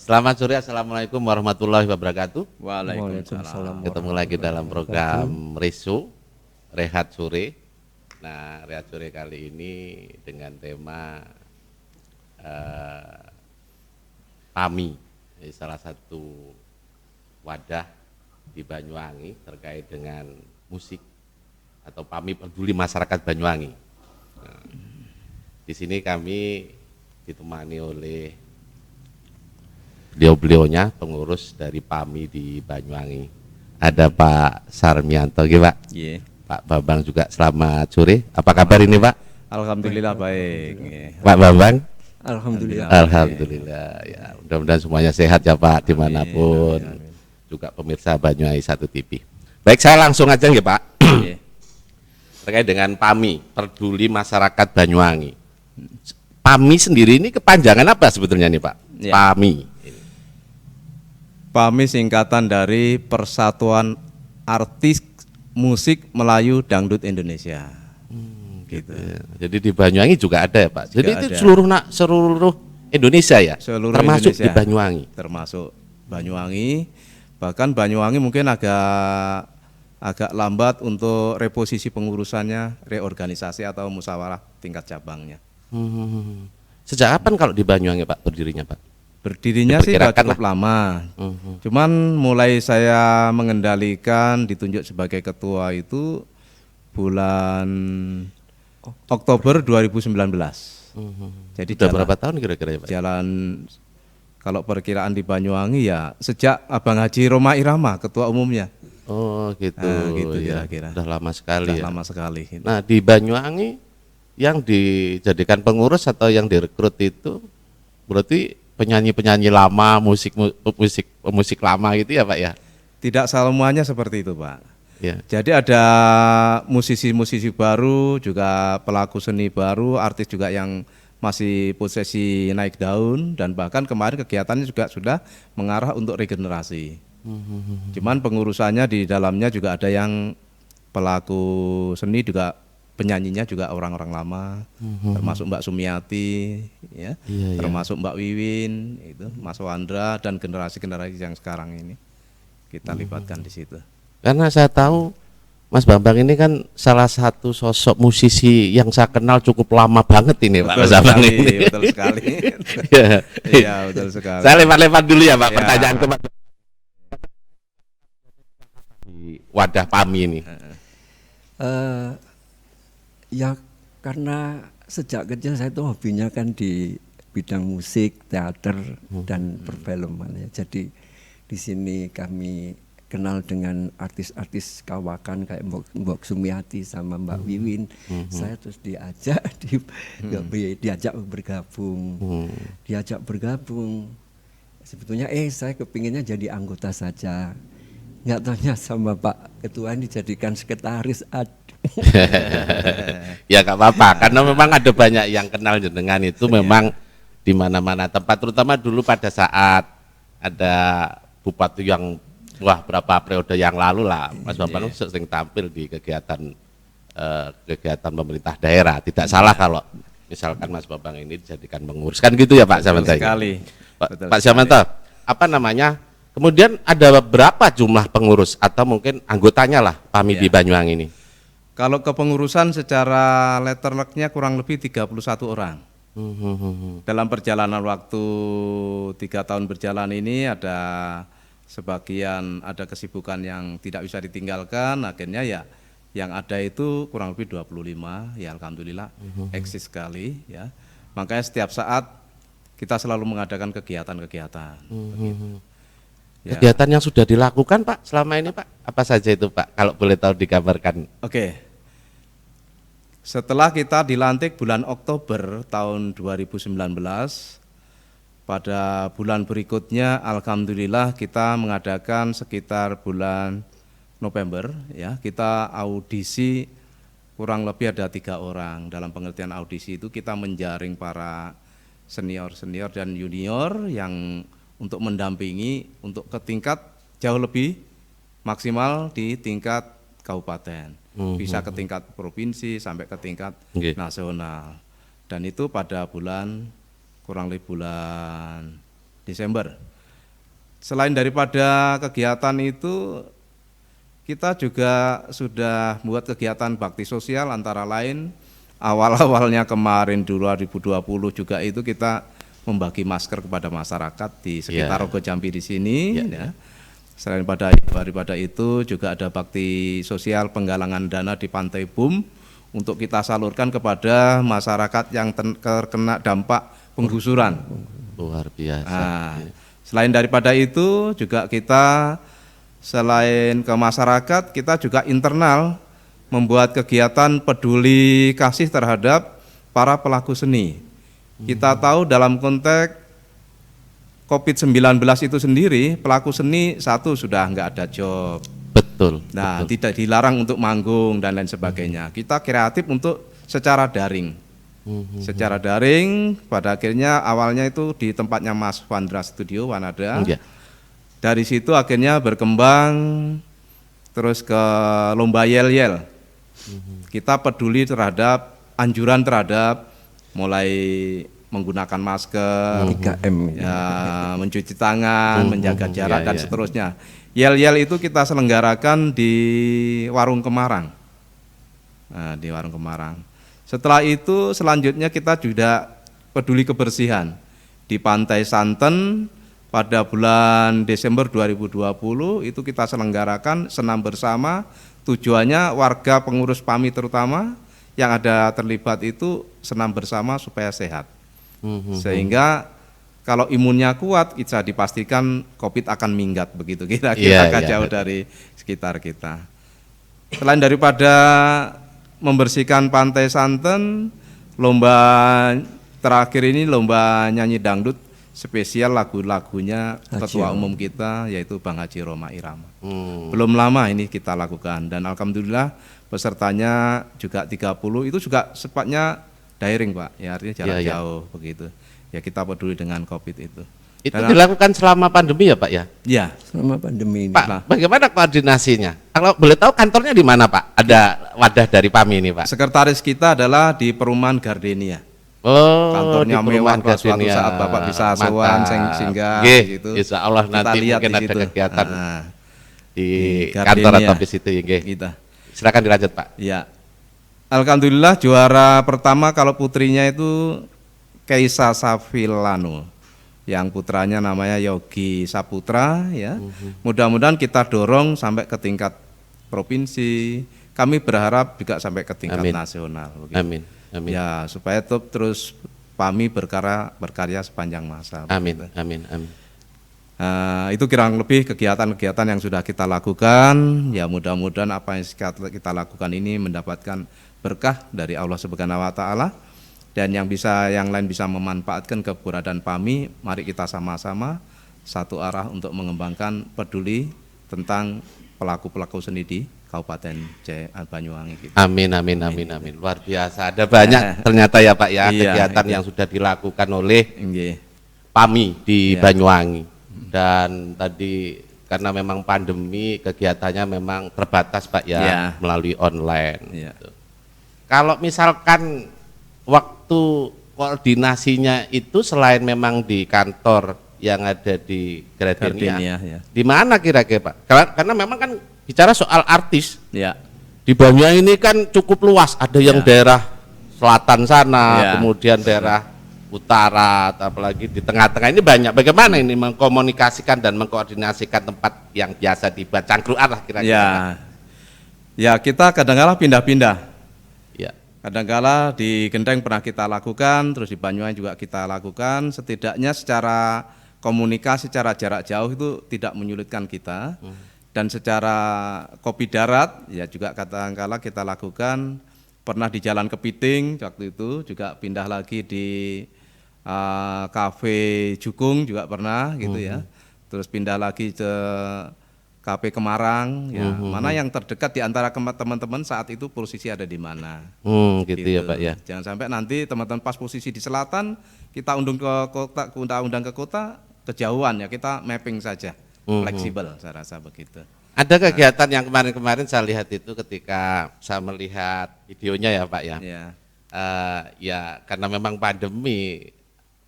Selamat sore, Assalamualaikum warahmatullahi wabarakatuh. Waalaikumsalam. Ketemu lagi dalam program Reso, Rehat Sore. Nah, Rehat Sore kali ini dengan tema PAMI, salah satu wadah di Banyuwangi terkait dengan musik atau PAMI peduli masyarakat Banyuwangi. Nah, di sini kami ditemani oleh beliau-beliaunya pengurus dari PAMI di Banyuwangi. Ada Pak Sarmianto, Pak. Yeah. Pak Bambang juga selamat sore. Apa kabar ini, Pak? Alhamdulillah baik. Pak Bambang? Alhamdulillah. Alhamdulillah. Ya, mudah-mudahan semuanya sehat ya Pak dimanapun. Juga pemirsa Banyuwangi 1 TV. Baik, saya langsung aja ya Pak. Terkait dengan PAMI, peduli masyarakat Banyuwangi. PAMI sendiri ini kepanjangan apa sebetulnya nih Pak? Ya. PAMI. PAMI singkatan dari Persatuan Artis Musik Melayu Dangdut Indonesia. Gitu. Ya, jadi di Banyuwangi juga ada ya Pak. Jadi Juga itu ada. seluruh Indonesia ya. Seluruh termasuk Indonesia. di Banyuwangi. Termasuk Banyuwangi. Bahkan Banyuwangi mungkin agak lambat untuk reposisi pengurusannya, reorganisasi atau musyawarah tingkat cabangnya. Sejak kapan kalau di Banyuwangi Pak berdirinya Pak? Berdirinya sih sudah Diperkirakan cukup lama. Cuman mulai saya mengendalikan, ditunjuk sebagai ketua itu bulan Oktober 2019. Jadi Sudah berapa tahun kira-kira ya Pak? jalan kalau perkiraan di Banyuwangi ya sejak Abang Haji Roma Irama ketua umumnya. Oh gitu, Nah, gitu ya. kira-kira. Sudah lama sekali Sudah ya. lama sekali. Gitu. Nah di Banyuwangi yang dijadikan pengurus atau yang direkrut itu berarti penyanyi-penyanyi lama, musik lama gitu ya Pak ya? Tidak semuanya seperti itu Pak. Ya. Jadi ada musisi-musisi baru, juga pelaku seni baru, artis juga yang masih posisi naik daun, dan bahkan kemarin kegiatannya juga sudah mengarah untuk regenerasi. Cuman pengurusannya di dalamnya juga ada yang pelaku seni, juga penyanyinya juga orang-orang lama, termasuk Mbak Sumiati, ya, termasuk Mbak Wiwin, itu Mas Wandra, dan generasi-generasi yang sekarang ini kita libatkan di situ. Karena saya tahu Mas Bambang ini kan salah satu sosok musisi yang saya kenal cukup lama banget ini Pak Mas Bambang ini. Betul sekali. Ya. Iya, betul sekali. Saya lempar-lempar dulu ya Pak Ya. pertanyaan ke Mas. Wadah PAMI ini. Ya karena sejak kecil saya tuh hobinya kan di bidang musik, teater dan perfilman ya. Jadi di sini kami kenal dengan artis-artis kawakan kayak Mbok Sumiati sama Mbak Wiwin. Saya terus diajak bergabung. Diajak bergabung. Sebetulnya saya kepinginnya jadi anggota saja. Nggak tanya sama Pak Ketua ini dijadikan sekretaris. Ya nggak apa-apa karena memang ada banyak yang kenal jenengan itu memang di mana-mana tempat, terutama dulu pada saat ada bupati yang berapa periode yang lalu lah Mas Bambang sering tampil di kegiatan pemerintah daerah. Tidak salah kalau misalkan Mas Bambang ini dijadikan pengurus kan gitu ya Pak Samanto. Sekali. Pak Samanto, apa namanya? Kemudian ada berapa jumlah pengurus atau mungkin anggotanya lah PAMI di Banyuwangi ini? Kalau kepengurusan secara letterlucknya kurang lebih 31 orang. Dalam perjalanan waktu 3 tahun berjalan ini ada sebagian ada kesibukan yang tidak bisa ditinggalkan, akhirnya ya yang ada itu kurang lebih 25, ya alhamdulillah eksis sekali ya. Makanya setiap saat kita selalu mengadakan kegiatan-kegiatan. Ya. Kegiatan yang sudah dilakukan Pak selama ini Pak, apa saja itu Pak? Kalau boleh tahu digambarkan. Oke. Setelah kita dilantik bulan Oktober tahun 2019, pada bulan berikutnya alhamdulillah kita mengadakan sekitar bulan November ya, kita audisi kurang lebih ada 3 orang. Dalam pengertian audisi itu kita menjaring para senior-senior dan junior yang untuk mendampingi untuk ke tingkat jauh lebih maksimal di tingkat kabupaten, bisa ke tingkat provinsi sampai ke tingkat nasional. Dan itu pada bulan kurang lebih bulan Desember. Selain daripada kegiatan itu, kita juga sudah buat kegiatan bakti sosial, antara lain awal-awalnya kemarin 2020 juga itu kita membagi masker kepada masyarakat di sekitar Rogo Jambi di sini. Ya. Selain daripada itu juga ada bakti sosial penggalangan dana di Pantai Bum untuk kita salurkan kepada masyarakat yang terkena dampak penggusuran. Luar biasa. Nah, selain daripada itu juga kita selain ke masyarakat, kita juga internal membuat kegiatan peduli kasih terhadap para pelaku seni. Kita tahu dalam konteks COVID-19 itu sendiri, pelaku seni satu sudah nggak ada job. Betul. Nah, betul. tidak dilarang untuk manggung dan lain sebagainya. Kita kreatif untuk secara daring. Secara daring, pada akhirnya awalnya itu di tempatnya Mas Wandra Studio Wanada. Ya. Dari situ akhirnya berkembang terus ke lomba yel-yel. Kita peduli terhadap anjuran terhadap mulai menggunakan masker, 3M, ya, mencuci tangan, menjaga jarak dan ya. seterusnya. Yel-yel itu kita selenggarakan di Warung Kemarang. Nah, di Warung Kemarang. Setelah itu selanjutnya kita juga peduli kebersihan di Pantai Santen. Pada bulan Desember 2020 itu kita selenggarakan senam bersama. Tujuannya warga pengurus PAMI terutama yang ada terlibat itu senam bersama supaya sehat. Sehingga kalau imunnya kuat bisa dipastikan COVID akan minggat begitu, kira-kira akan jauh dari sekitar kita. Selain daripada membersihkan Pantai Santen, lomba terakhir ini lomba nyanyi dangdut spesial lagu-lagunya Ketua Umum kita yaitu Bang Haji Roma Irama. Belum lama ini kita lakukan dan alhamdulillah pesertanya juga 30, itu juga sepatnya daring Pak, ya artinya jarak jauh begitu. Ya kita peduli dengan COVID itu. Itu dilakukan selama pandemi ya Pak ya? Iya. Selama pandemi ini. Pak, bagaimana koordinasinya? Kalau boleh tahu kantornya di mana Pak? Ada wadah dari PAMI ini Pak? Sekretaris kita adalah di Perumahan Gardenia. Oh, kantornya mewah, suatu saat Bapak bisa sowan singgah gitu. Insya Allah kita nanti lihat mungkin ada situ. kegiatan di Gardenia. kantor atau di situ ya. Kita. Silakan dilanjut Pak. Ya. Alhamdulillah juara pertama kalau putrinya itu Keisa Safilano, yang putranya namanya Yogi Saputra ya. Mudah-mudahan kita dorong sampai ke tingkat provinsi. Kami berharap juga sampai ke tingkat nasional. Begitu. Amin. Amin. Ya, supaya terus PAMI berkarya sepanjang masa. Amin. Begitu. Amin. Amin. Itu kurang lebih kegiatan-kegiatan yang sudah kita lakukan. Ya mudah-mudahan apa yang kita lakukan ini mendapatkan berkah dari Allah Subhanahu wa taala, dan yang lain bisa memanfaatkan keberadaan PAMI. Mari kita sama-sama satu arah untuk mengembangkan peduli tentang pelaku-pelaku seni di Kabupaten Banyuwangi gitu. Amin, amin, amin, amin. Luar biasa. Ada banyak ternyata ya Pak ya kegiatan yang sudah dilakukan oleh PAMI di Banyuwangi. Dan tadi karena memang pandemi kegiatannya memang terbatas Pak ya, melalui online. Gitu. Kalau misalkan waktu koordinasinya itu selain memang di kantor yang ada di Gardenia, di mana kira-kira Pak? Karena memang kan bicara soal artis, di Banyuwangi ini kan cukup luas, ada yang daerah selatan sana, kemudian daerah utara, apalagi di tengah-tengah ini banyak. Bagaimana ini mengkomunikasikan dan mengkoordinasikan tempat yang biasa dibuat cangkruan lah kira-kira? Ya kita kadang-kala pindah-pindah. Ya. Kadang-kala di Gendeng pernah kita lakukan, terus di Banyuwangi juga kita lakukan. Setidaknya secara komunikasi, secara jarak jauh itu tidak menyulitkan kita. Dan secara kopi darat ya juga kadang-kala kita lakukan. Pernah di Jalan Kepiting waktu itu, juga pindah lagi di Cafe Jukung juga pernah gitu ya. Terus pindah lagi ke Cafe Kemarang ya. Mana yang terdekat di antara teman-teman saat itu posisi ada di mana. Gitu ya Pak ya. Jangan sampai nanti teman-teman pas posisi di selatan kita undang ke kota, kejauhan ya, kita mapping saja. Fleksibel saya rasa begitu. Ada kegiatan yang kemarin-kemarin saya lihat itu ketika saya melihat videonya ya Pak ya. Ya karena memang pandemi,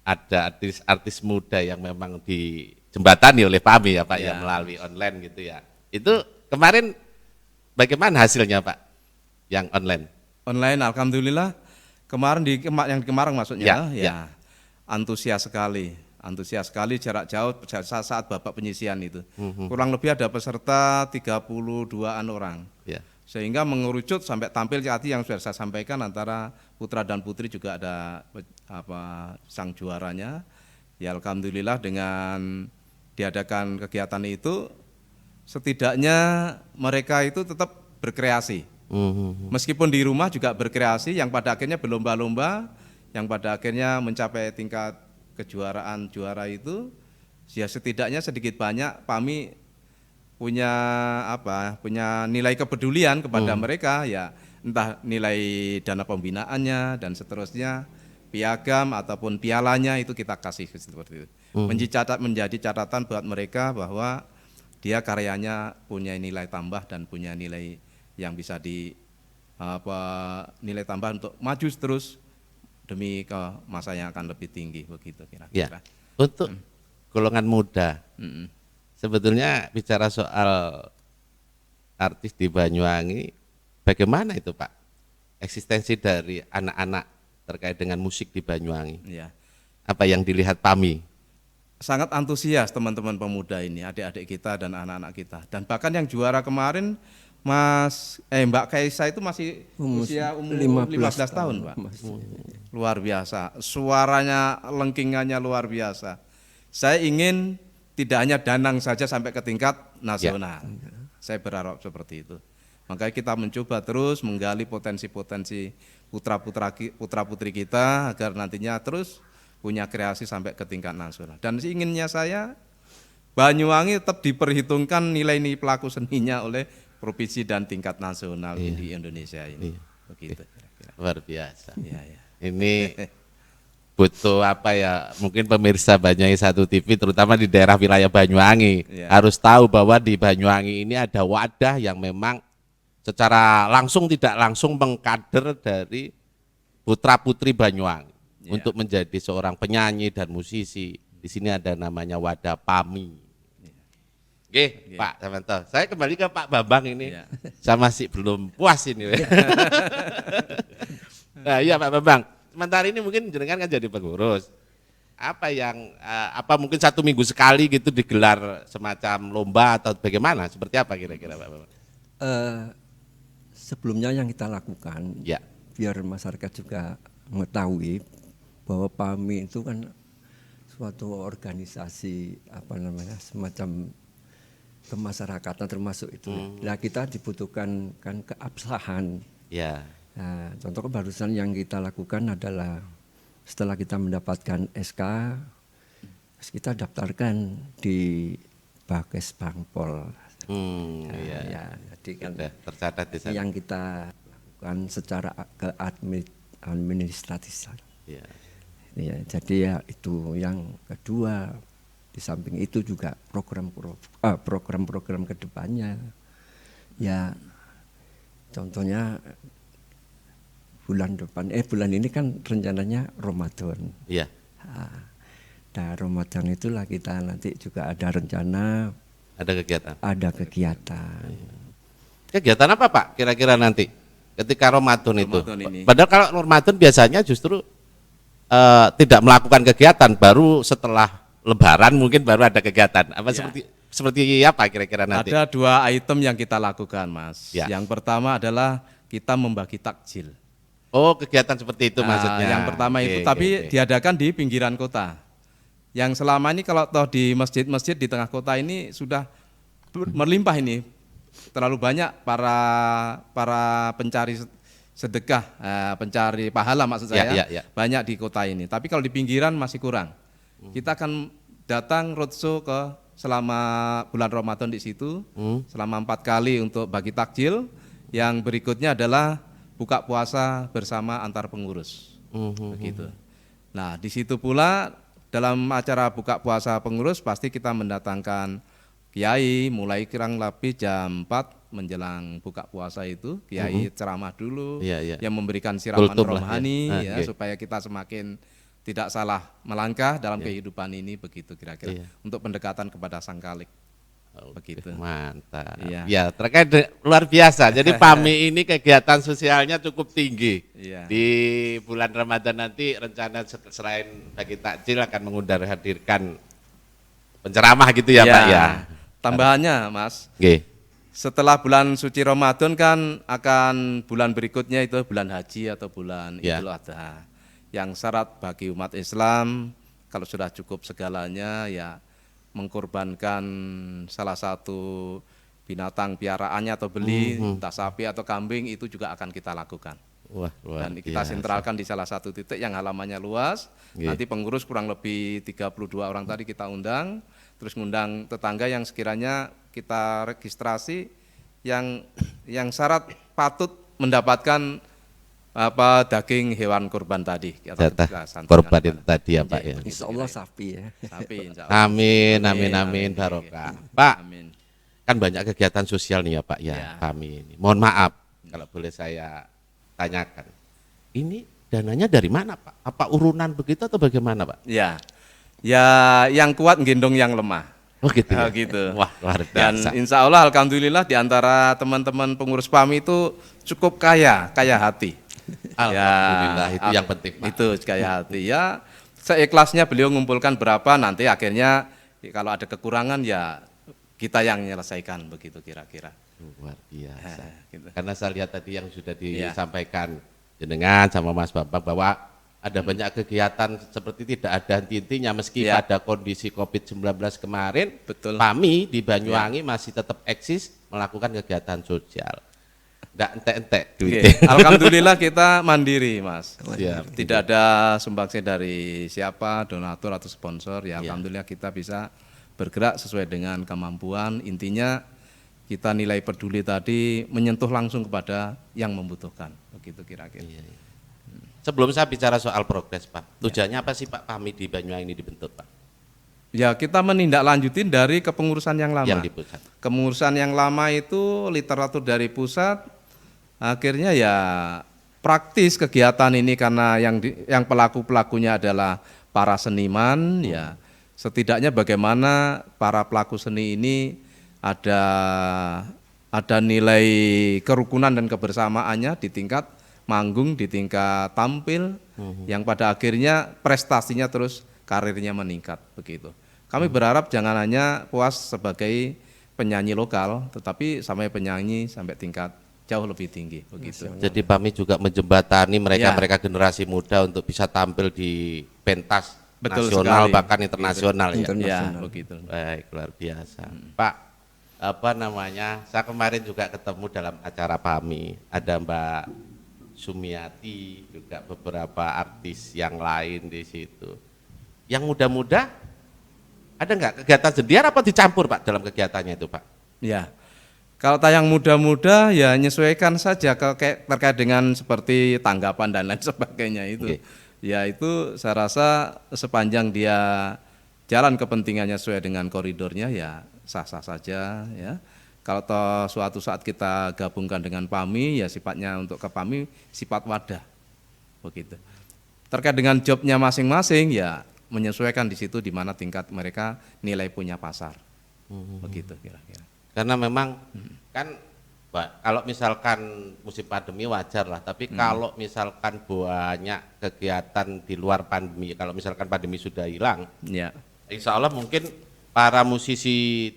ada artis-artis muda yang memang dijembatani oleh PAMI ya Pak ya, Ya. melalui online gitu ya. Itu kemarin bagaimana hasilnya Pak yang online? Online, alhamdulillah kemarin yang di Kemarang maksudnya, Ya, ya. antusias sekali jarak jauh saat Bapak penyisian itu. Kurang lebih ada peserta 32-an orang. Ya. Sehingga mengerucut sampai tampil tadi yang sudah saya sampaikan antara putra dan putri juga ada sang juaranya. Ya alhamdulillah dengan diadakan kegiatan itu setidaknya mereka itu tetap berkreasi. Meskipun di rumah juga berkreasi yang pada akhirnya berlomba-lomba, yang pada akhirnya mencapai tingkat kejuaraan juara itu, ya setidaknya sedikit banyak PAMI punya nilai kepedulian kepada mereka, ya entah nilai dana pembinaannya dan seterusnya, piagam ataupun pialanya itu kita kasih seperti itu. Menjadi catatan buat mereka bahwa dia karyanya punya nilai tambah dan punya nilai yang bisa nilai tambah untuk maju terus demi ke masa yang akan lebih tinggi begitu kira-kira. Ya. Untuk golongan muda, sebetulnya bicara soal artis di Banyuwangi, bagaimana itu Pak eksistensi dari anak-anak terkait dengan musik di Banyuwangi? Ya. Apa yang dilihat PAMI? Sangat antusias teman-teman pemuda ini, adik-adik kita dan anak-anak kita. Dan bahkan yang juara kemarin Mbak Kaisa itu masih usia umur 15 tahun, Pak. Luar biasa. Suaranya, lengkingannya luar biasa. Saya ingin tidak hanya Danang saja sampai ke tingkat nasional. Saya berharap seperti itu. Makanya kita mencoba terus menggali potensi-potensi putra-putri kita agar nantinya terus punya kreasi sampai ke tingkat nasional. Dan inginnya saya Banyuwangi tetap diperhitungkan nilai pelaku seninya oleh provinsi dan tingkat nasional di Indonesia ini. Begitu kira-kira. Luar biasa. Ya. Ini butuh mungkin pemirsa Banyuwangi 1 TV terutama di daerah wilayah Banyuwangi harus tahu bahwa di Banyuwangi ini ada wadah yang memang secara langsung tidak langsung mengkader dari putra-putri Banyuwangi untuk menjadi seorang penyanyi dan musisi. Di sini ada namanya wadah PAMI. Oke, Pak Samanto. Saya kembali ke Pak Bambang ini. Saya masih belum puas ini. Nah, iya Pak Bambang. Sementara ini mungkin jenengan kan jadi pengurus. Apa mungkin 1 minggu sekali gitu digelar semacam lomba atau bagaimana? Seperti apa kira-kira Pak Bambang? Sebelumnya yang kita lakukan, biar masyarakat juga mengetahui bahwa PAMI itu kan suatu organisasi semacam kemasyarakatan termasuk itu. Nah kita dibutuhkan kan keabsahan. Nah, contoh barusan yang kita lakukan adalah setelah kita mendapatkan SK, kita daftarkan di Bakes Bangpol. Jadi kan tercatat di sana. Yang kita lakukan secara administratif. Jadi itu yang kedua. Di samping itu juga program-program kedepannya. Ya, contohnya bulan ini kan rencananya Ramadan. Nah, Ramadan itulah kita nanti juga ada rencana. Ada kegiatan. Kegiatan apa Pak kira-kira nanti ketika Ramadan itu? Ini. Padahal kalau Ramadan biasanya justru tidak melakukan kegiatan, baru setelah Lebaran mungkin baru ada kegiatan. Seperti apa kira-kira nanti? Ada 2 item yang kita lakukan, Mas. Yang pertama adalah kita membagi takjil. Oh, kegiatan seperti itu maksudnya. Yang pertama itu tapi diadakan di pinggiran kota. Yang selama ini kalau toh di masjid-masjid di tengah kota ini sudah melimpah ini. Terlalu banyak para pencari sedekah, pencari pahala maksud saya. Banyak di kota ini. Tapi kalau di pinggiran masih kurang. Kita akan datang roadshow selama bulan Ramadan di situ, selama 4 kali untuk bagi takjil. Yang berikutnya adalah buka puasa bersama antar pengurus, begitu. Nah di situ pula dalam acara buka puasa pengurus pasti kita mendatangkan kiai, mulai kurang lebih jam 4 menjelang buka puasa itu, kiai ceramah dulu, yang memberikan siraman rohani supaya kita semakin tidak salah melangkah dalam kehidupan ini, begitu kira-kira. Iya. Untuk pendekatan kepada Sang Khalik. Oke, Begitu. mantap. Iya. Ya, terkait luar biasa. Jadi PAMI ini kegiatan sosialnya cukup tinggi. Iya. Di bulan Ramadan nanti rencana selain bagi takjil akan mengundang hadirkan penceramah gitu ya, Iya. Pak ya. Tambahannya, Mas, Oke. setelah bulan suci Ramadan kan akan bulan berikutnya itu bulan haji atau bulan Ya. Idul Adha. Yang syarat bagi umat Islam kalau sudah cukup segalanya ya mengkorbankan salah satu binatang piaraannya atau beli, entah sapi atau kambing, itu juga akan kita lakukan. Wah, luar Dan kita biasa. sentralkan di salah satu titik yang halamannya luas. Iya. Nanti pengurus kurang lebih 32 orang tadi kita undang, terus ngundang tetangga yang sekiranya kita registrasi yang syarat patut mendapatkan daging hewan kurban tadi. Jatah Kita santunan. korban itu tadi ya, Pak ya. Insya Allah sapi ya. Sapi, insya Allah. Amin, amin, amin, barokah. Pak, Amin. kan banyak kegiatan sosial nih ya Pak ya, Ya. PAMI ini. Mohon maaf kalau boleh saya tanyakan. Ini dananya dari mana Pak? Apa urunan begitu atau bagaimana Pak? Ya, yang kuat gendong yang lemah. Oh gitu ya? Oh, gitu. Wah, luar Dan biasa. insya Allah alhamdulillah di antara teman-teman pengurus PAMI itu cukup kaya hati. Alhamdulillah, itu yang penting, Pak. Itu kaya hati ya. Seikhlasnya beliau ngumpulkan berapa, nanti akhirnya kalau ada kekurangan ya kita yang menyelesaikan, begitu kira-kira. Luar biasa. Gitu. Karena saya lihat tadi yang sudah Ya. disampaikan jenengan sama Mas Bambang bahwa ada banyak kegiatan seperti tidak ada henti-hentinya meski Ya. pada kondisi COVID-19 kemarin, Betul. PAMI di Banyuwangi masih tetap eksis melakukan kegiatan sosial. Nggak entek-entek Oke, duitnya. alhamdulillah kita mandiri, Mas. Siap. Tidak ada sumbangsi dari siapa, donatur atau sponsor. Ya, Ya. alhamdulillah kita bisa bergerak sesuai dengan kemampuan. Intinya kita nilai peduli tadi menyentuh langsung kepada yang membutuhkan. Begitu kira-kira. Iya, iya. Sebelum saya bicara soal progres Pak, tujuannya apa sih Pak PAMI di Banyuwangi ini dibentuk Pak? Ya, kita menindaklanjutin dari kepengurusan yang lama. Yang di pusat. Kepengurusan yang lama itu literatur dari pusat, akhirnya ya praktis kegiatan ini karena yang pelaku-pelakunya adalah para seniman, ya setidaknya bagaimana para pelaku seni ini ada nilai kerukunan dan kebersamaannya di tingkat manggung, di tingkat tampil, yang pada akhirnya prestasinya terus karirnya meningkat begitu. Kami berharap jangan hanya puas sebagai penyanyi lokal, tetapi sampai penyanyi sampai tingkat jauh lebih tinggi begitu. Jadi PAMI juga menjembatani Ya. mereka-mereka generasi muda untuk bisa tampil di pentas Betul nasional sekali. bahkan internasional ya. Ya, Internasional. begitu. Baik, luar biasa. Pak, apa namanya? Saya kemarin juga ketemu dalam acara PAMI, ada Mbak Sumiati, juga beberapa artis yang lain di situ. Yang muda-muda, ada nggak kegiatan sendiri apa dicampur Pak dalam kegiatannya itu Pak? Ya, kalau tayang muda-muda ya menyesuaikan saja terkait dengan seperti tanggapan dan lain sebagainya itu. Oke. Ya itu saya rasa sepanjang dia jalan kepentingannya sesuai dengan koridornya ya sah-sah saja ya. Kalau toh suatu saat kita gabungkan dengan PAMI ya sifatnya untuk ke PAMI sifat wadah begitu. Terkait dengan jobnya masing-masing ya menyesuaikan di situ di mana tingkat mereka nilai punya pasar begitu kira-kira. Karena memang kan Pak, kalau misalkan musim pandemi wajar lah, tapi kalau misalkan banyak kegiatan di luar pandemi, kalau misalkan pandemi sudah hilang, Ya. insya Allah mungkin para musisi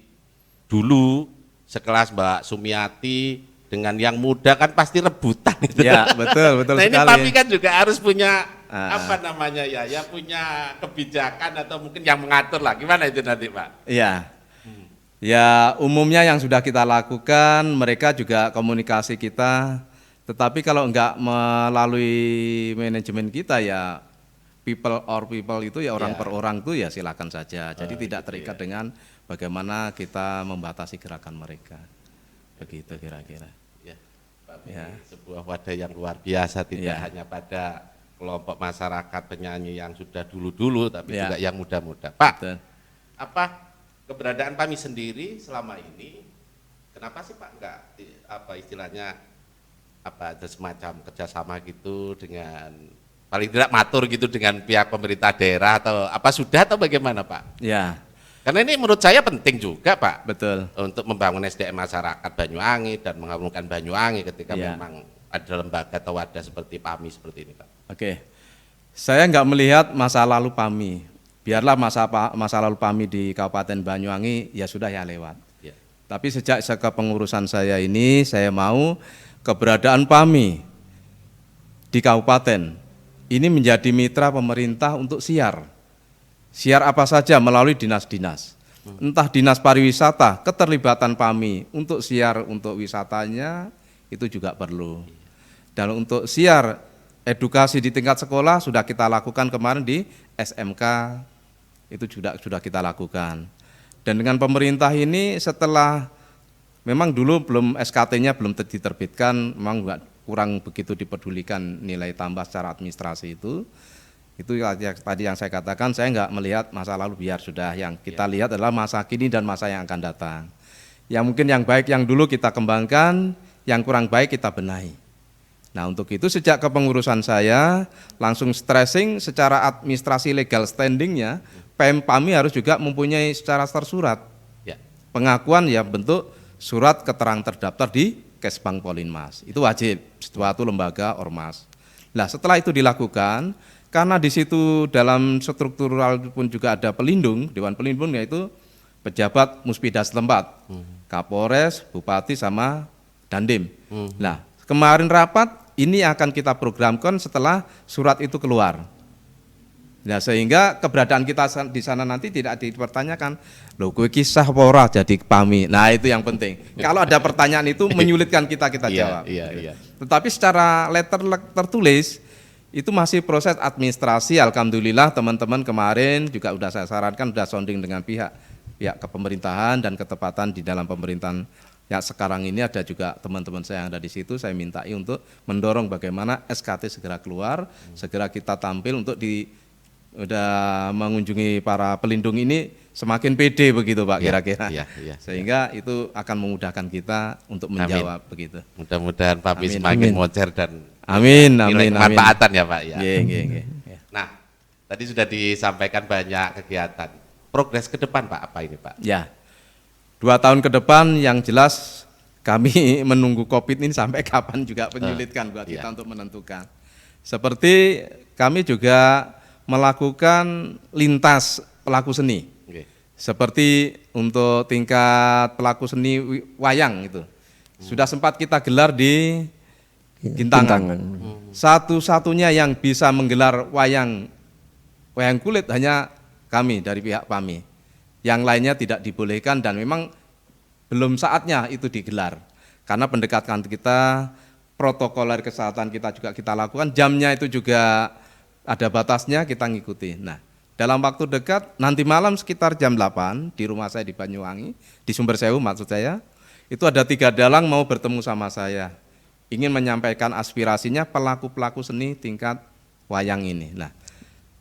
dulu sekelas Mbak Sumiati dengan yang muda kan pasti rebutan gitu. Ya, betul Nah ini sekali. PAMI kan juga harus punya Ah. apa namanya ya punya kebijakan atau mungkin yang mengatur lah. Gimana itu nanti Pak? Iya. Ya, umumnya yang sudah kita lakukan, mereka juga komunikasi kita. Tetapi kalau enggak melalui manajemen kita ya people itu ya orang Ya. per orang itu ya silakan saja. Jadi tidak gitu terikat dengan bagaimana kita membatasi gerakan mereka. Begitu kira-kira. Ya, PAMI Ya. sebuah wadah yang luar biasa, tidak Ya. hanya pada kelompok masyarakat penyanyi yang sudah dulu-dulu, tapi Ya. juga yang muda-muda. Pak, Betul. apa keberadaan PAMI sendiri selama ini, kenapa sih Pak enggak apa istilahnya apa ada semacam kerjasama gitu dengan paling tidak matur gitu dengan pihak pemerintah daerah atau apa sudah atau bagaimana Pak? Ya, Karena ini menurut saya penting juga Pak betul. untuk membangun SDM masyarakat Banyuwangi dan mengharumkan Banyuwangi ketika Ya. memang ada lembaga atau wadah seperti PAMI seperti ini Pak. Oke, saya nggak melihat masa lalu PAMI. Biarlah masa lalu PAMI di Kabupaten Banyuwangi ya sudah ya lewat. Ya. Tapi sejak kepengurusan saya ini, saya mau keberadaan PAMI di kabupaten ini menjadi mitra pemerintah untuk siar. Siar apa saja melalui dinas-dinas. Entah dinas pariwisata, keterlibatan PAMI untuk siar untuk wisatanya itu juga perlu. Dan untuk siar edukasi di tingkat sekolah sudah kita lakukan kemarin di SMK, itu sudah kita lakukan. Dan dengan pemerintah ini setelah memang dulu belum SKT-nya belum diterbitkan, memang kurang begitu dipedulikan nilai tambah secara administrasi itu tadi yang saya katakan, saya nggak melihat masa lalu, biar sudah, yang kita lihat adalah masa kini dan masa yang akan datang. Yang mungkin yang baik yang dulu kita kembangkan, yang kurang baik kita benahi. Nah untuk itu sejak kepengurusan saya langsung stressing secara administrasi legal standingnya, PAMI harus juga mempunyai secara tersurat Ya. pengakuan ya bentuk surat keterangan terdaftar di Kesbang Polinmas. Itu wajib suatu lembaga ormas. Nah setelah itu dilakukan, karena di situ dalam struktural pun juga ada pelindung, Dewan Pelindung, yaitu pejabat muspida setempat, Kapolres, Bupati sama Dandim. Nah kemarin rapat ini akan kita programkan setelah surat itu keluar. Nah sehingga keberadaan kita di sana nanti tidak dipertanyakan, loh kowe kisah pora jadi PAMI. Nah itu yang penting. Kalau ada pertanyaan itu menyulitkan kita jawab. Iya. Tetapi secara letter tertulis itu masih proses administrasi. Alhamdulillah teman-teman kemarin juga sudah saya sarankan, sudah sounding dengan pihak kepemerintahan dan ketepatan di dalam pemerintahan. Ya sekarang ini ada juga teman-teman saya yang ada di situ, saya mintai untuk mendorong bagaimana SKT segera keluar, segera kita tampil untuk udah mengunjungi para pelindung ini semakin pede begitu Pak kira-kira. Iya. Sehingga itu akan memudahkan kita untuk menjawab begitu. Mudah-mudahan PAMI Amin. semakin Amin. mocer dan Amin. kemanfaatan ya Pak ya. Iya. Nah, tadi sudah disampaikan banyak kegiatan. Progres ke depan Pak, apa ini Pak? Ya, 2 tahun ke depan yang jelas kami menunggu COVID ini sampai kapan juga menyulitkan buat kita untuk menentukan. Seperti kami juga melakukan lintas pelaku seni. Oke. Seperti untuk tingkat pelaku seni wayang itu. Sudah sempat kita gelar di Gintangan. Satu-satunya yang bisa menggelar wayang kulit hanya kami dari pihak PAMI. Yang lainnya tidak dibolehkan dan memang belum saatnya itu digelar. Karena pendekatan kita, protokoler kesehatan kita juga kita lakukan, jamnya itu juga ada batasnya, kita ngikuti. Nah, dalam waktu dekat nanti malam sekitar jam 8 di rumah saya di Banyuwangi, di Sumber Sewu maksud saya, itu ada 3 dalang mau bertemu sama saya. Ingin menyampaikan aspirasinya pelaku-pelaku seni tingkat wayang ini. Nah,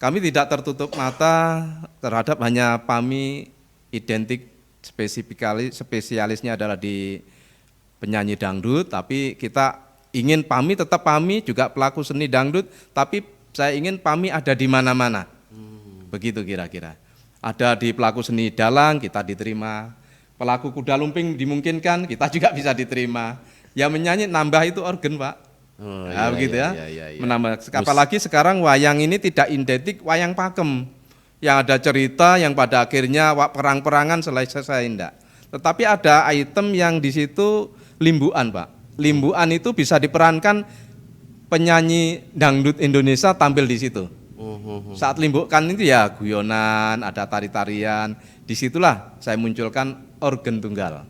kami tidak tertutup mata terhadap hanya PAMI identik spesialisnya adalah di penyanyi dangdut, tapi kita ingin PAMI tetap PAMI juga pelaku seni dangdut, tapi saya ingin PAMI ada di mana-mana. Begitu kira-kira. Ada di pelaku seni dalang kita diterima, pelaku kuda lumping dimungkinkan kita juga bisa diterima. Ya menyanyi nambah itu organ Pak. Begitu ya. Menambah. Apalagi sekarang wayang ini tidak identik wayang pakem. Yang ada cerita yang pada akhirnya perang-perangan selesai enggak. Tetapi ada item yang di situ limbuan Pak. Limbuan itu bisa diperankan penyanyi dangdut Indonesia tampil di situ. Saat limbukan itu ya guyonan, ada tari-tarian. Disitulah saya munculkan organ tunggal.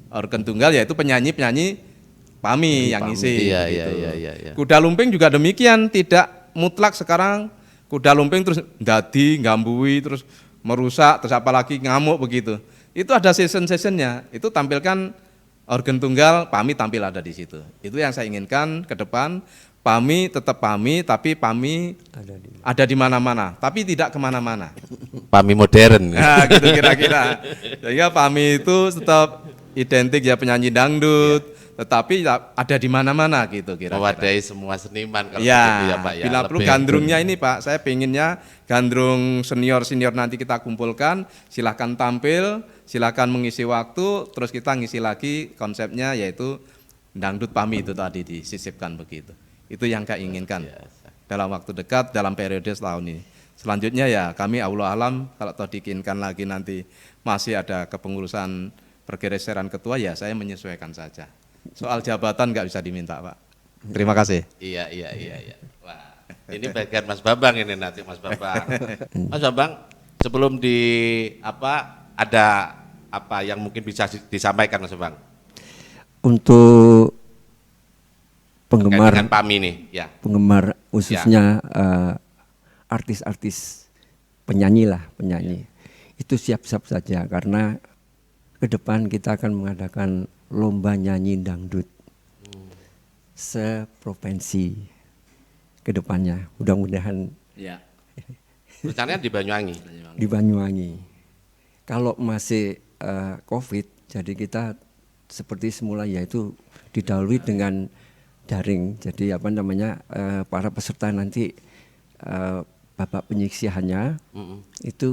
Organ tunggal yaitu penyanyi-penyanyi PAMI yang ngisi. Iya. Kuda lumping juga demikian, tidak mutlak sekarang kuda lumping terus dadi, gambui, terus merusak, terus apalagi ngamuk begitu. Itu ada season-seasonnya, itu tampilkan organ tunggal, PAMI tampil ada di situ. Itu yang saya inginkan ke depan, PAMI tetap PAMI, tapi PAMI ada di mana-mana, tapi tidak kemana-mana. PAMI modern. Nah gitu kira-kira. Sehingga PAMI itu tetap identik ya penyanyi dangdut, tetapi ada di mana-mana gitu kira-kira. Mewadahi semua seniman kalau Ya, begitu ya Pak ya. bila perlu Lebih- gandrungnya ini Pak, saya pinginnya gandrung senior-senior nanti kita kumpulkan, silahkan tampil, silahkan mengisi waktu, terus kita ngisi lagi konsepnya yaitu dangdut PAMI itu tadi disisipkan begitu. Itu yang kami inginkan dalam waktu dekat, dalam periode setahun ini. Selanjutnya ya kami Allah alam kalau toh diinginkan lagi nanti masih ada kepengurusan pergeseran ketua ya saya menyesuaikan saja. Soal jabatan nggak bisa diminta Pak. Terima kasih. Iya. Wah, ini bagian Mas Bambang ini nanti Mas Bambang. Mas Bambang, sebelum ada apa yang mungkin bisa disampaikan Mas Bambang? Untuk Terkait penggemar dengan PAMI nih, ya. penggemar khususnya artis-artis penyanyi itu siap-siap saja karena ke depan kita akan mengadakan lomba nyanyi dangdut seprovinsi ke depannya, mudah-mudahan Ya. Rencananya di Banyuwangi. di Banyuwangi. Kalau masih COVID, jadi kita seperti semula yaitu didahului dengan daring. Jadi para peserta nanti bapak penyiksiannya itu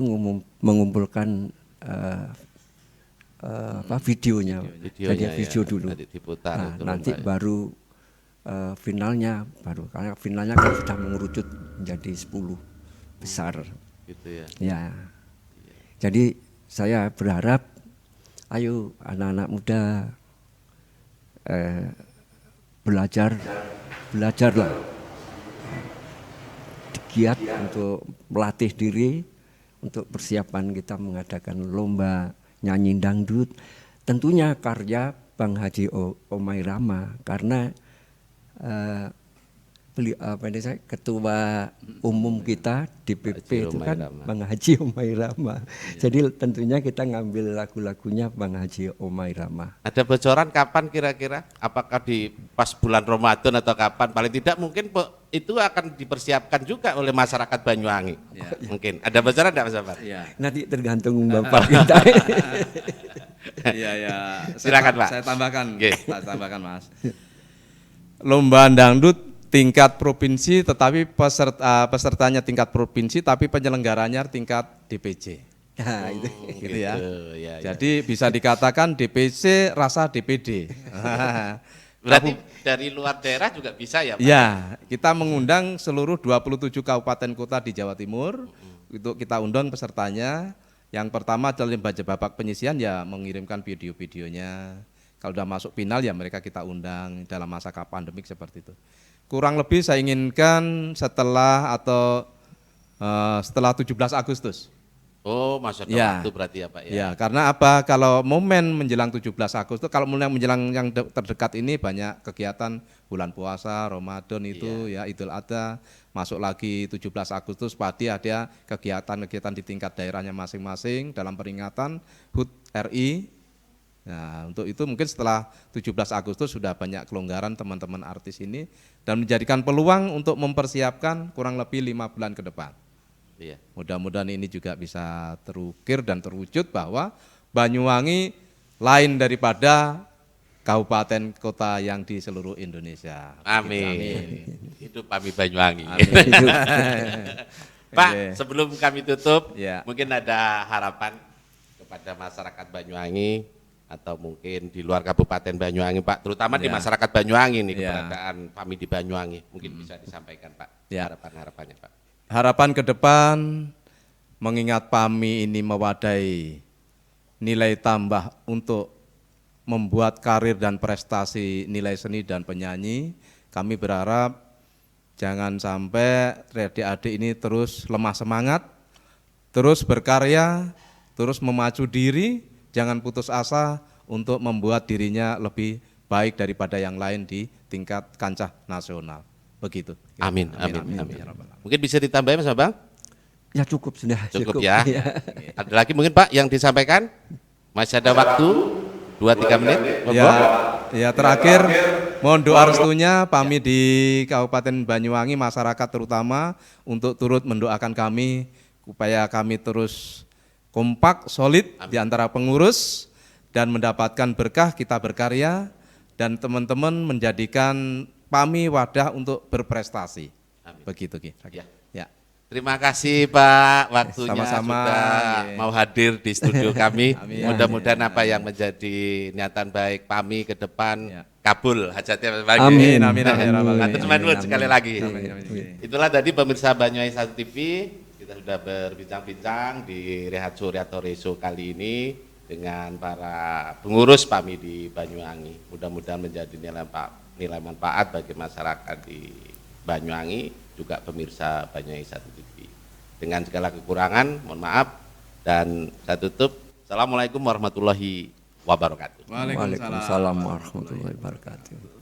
mengumpulkan videonya, jadi video dulu. Diputar itu Nanti lomba ya. baru finalnya karena finalnya kan sudah mengerucut menjadi 10 besar. Gitu ya. Ya. Jadi saya berharap ayo anak-anak muda belajarlah, giat untuk melatih diri untuk persiapan kita mengadakan lomba nyanyi dangdut, tentunya karya Bang Haji Omai Rama karena ketua umum kita DPP Haji itu Omai kan Rama. Bang Haji Omai Rama. Jadi tentunya kita ngambil lagu-lagunya Bang Haji Omai Rama. Ada bocoran kapan kira-kira? Apakah di pas bulan Ramadan atau kapan? Paling tidak mungkin itu akan dipersiapkan juga oleh masyarakat Banyuwangi. Ya. Mungkin. Ada bocoran enggak Mas Bambang? Iya. Nanti tergantung Bapak kita. Iya. Silakan, Pak. Saya tambahkan, Oke. Saya tambahkan Mas. Lomba dangdut tingkat provinsi, tetapi pesertanya tingkat provinsi, tapi penyelenggaranya tingkat DPC. Nah, itu. Gitu ya. Ya. Jadi bisa dikatakan DPC rasa DPD. Berarti dari luar daerah juga bisa ya Pak? Ya, kita mengundang seluruh 27 kabupaten kota di Jawa Timur. Itu kita undang pesertanya. Yang pertama adalah babak penyisian ya mengirimkan video-videonya. Kalau sudah masuk final ya mereka kita undang dalam masa pandemik seperti itu. Kurang lebih saya inginkan setelah 17 Agustus. Oh, masuk Ya. waktu berarti ya Pak ya. Ya, karena apa? Kalau momen menjelang 17 Agustus, kalau mulai menjelang yang terdekat ini banyak kegiatan bulan puasa, Ramadan itu ya Idul Adha, masuk lagi 17 Agustus pasti ada kegiatan-kegiatan di tingkat daerahnya masing-masing dalam peringatan HUT RI. Nah, untuk itu mungkin setelah 17 Agustus sudah banyak kelonggaran teman-teman artis ini dan menjadikan peluang untuk mempersiapkan kurang lebih 5 bulan ke depan. Iya. Mudah-mudahan ini juga bisa terukir dan terwujud bahwa Banyuwangi lain daripada kabupaten kota yang di seluruh Indonesia. Amin. Hidup kami Banyuwangi. Amin. Pak, Oke. sebelum kami tutup, Ya. mungkin ada harapan kepada masyarakat Banyuwangi atau mungkin di luar Kabupaten Banyuwangi, Pak, terutama di Ya. masyarakat Banyuwangi nih, Ya. keberadaan kami di Banyuwangi, mungkin bisa disampaikan, Pak, Ya. harapan-harapannya, Pak. Harapan ke depan mengingat PAMI ini mewadahi nilai tambah untuk membuat karir dan prestasi nilai seni dan penyanyi, kami berharap jangan sampai adik-adik ini terus lemah semangat, terus berkarya, terus memacu diri, jangan putus asa untuk membuat dirinya lebih baik daripada yang lain di tingkat kancah nasional. Begitu. Amin, amin, amin. amin. Ya Rabbal Alamin. Mungkin bisa ditambahin, Mas Bambang? Ya cukup sudah. Cukup ya. Iya. Ada lagi mungkin, Pak, yang disampaikan? Masih ada waktu 2-3 menit. Ya, ya terakhir mohon doa restunya PAMI di Kabupaten Banyuwangi, masyarakat terutama untuk turut mendoakan kami supaya kami terus kompak, solid di antara pengurus dan mendapatkan berkah kita berkarya dan teman-teman menjadikan PAMI wadah untuk berprestasi. Amin. Begitu Ki. Ya. Ya. Terima kasih Pak, waktunya Sama-sama, sudah ya. mau hadir di studio kami. Amin. Mudah-mudahan apa yang menjadi niatan baik PAMI ke depan Ya. kabul hajatnya Pak. Amin. Amin, amin, amin. Matur nuwun sekali lagi. Amin, amin. Itulah tadi pemirsa Banyuwangi 1 TV, kita sudah berbincang-bincang di Rehat Sore atau Reso kali ini dengan para pengurus PAMI di Banyuwangi. Mudah-mudahan menjadi nilai manfaat bagi masyarakat di Banyuwangi, juga pemirsa Banyuwangi 1 TV. Dengan segala kekurangan, mohon maaf, dan saya tutup. Assalamualaikum warahmatullahi wabarakatuh. Waalaikumsalam warahmatullahi wabarakatuh.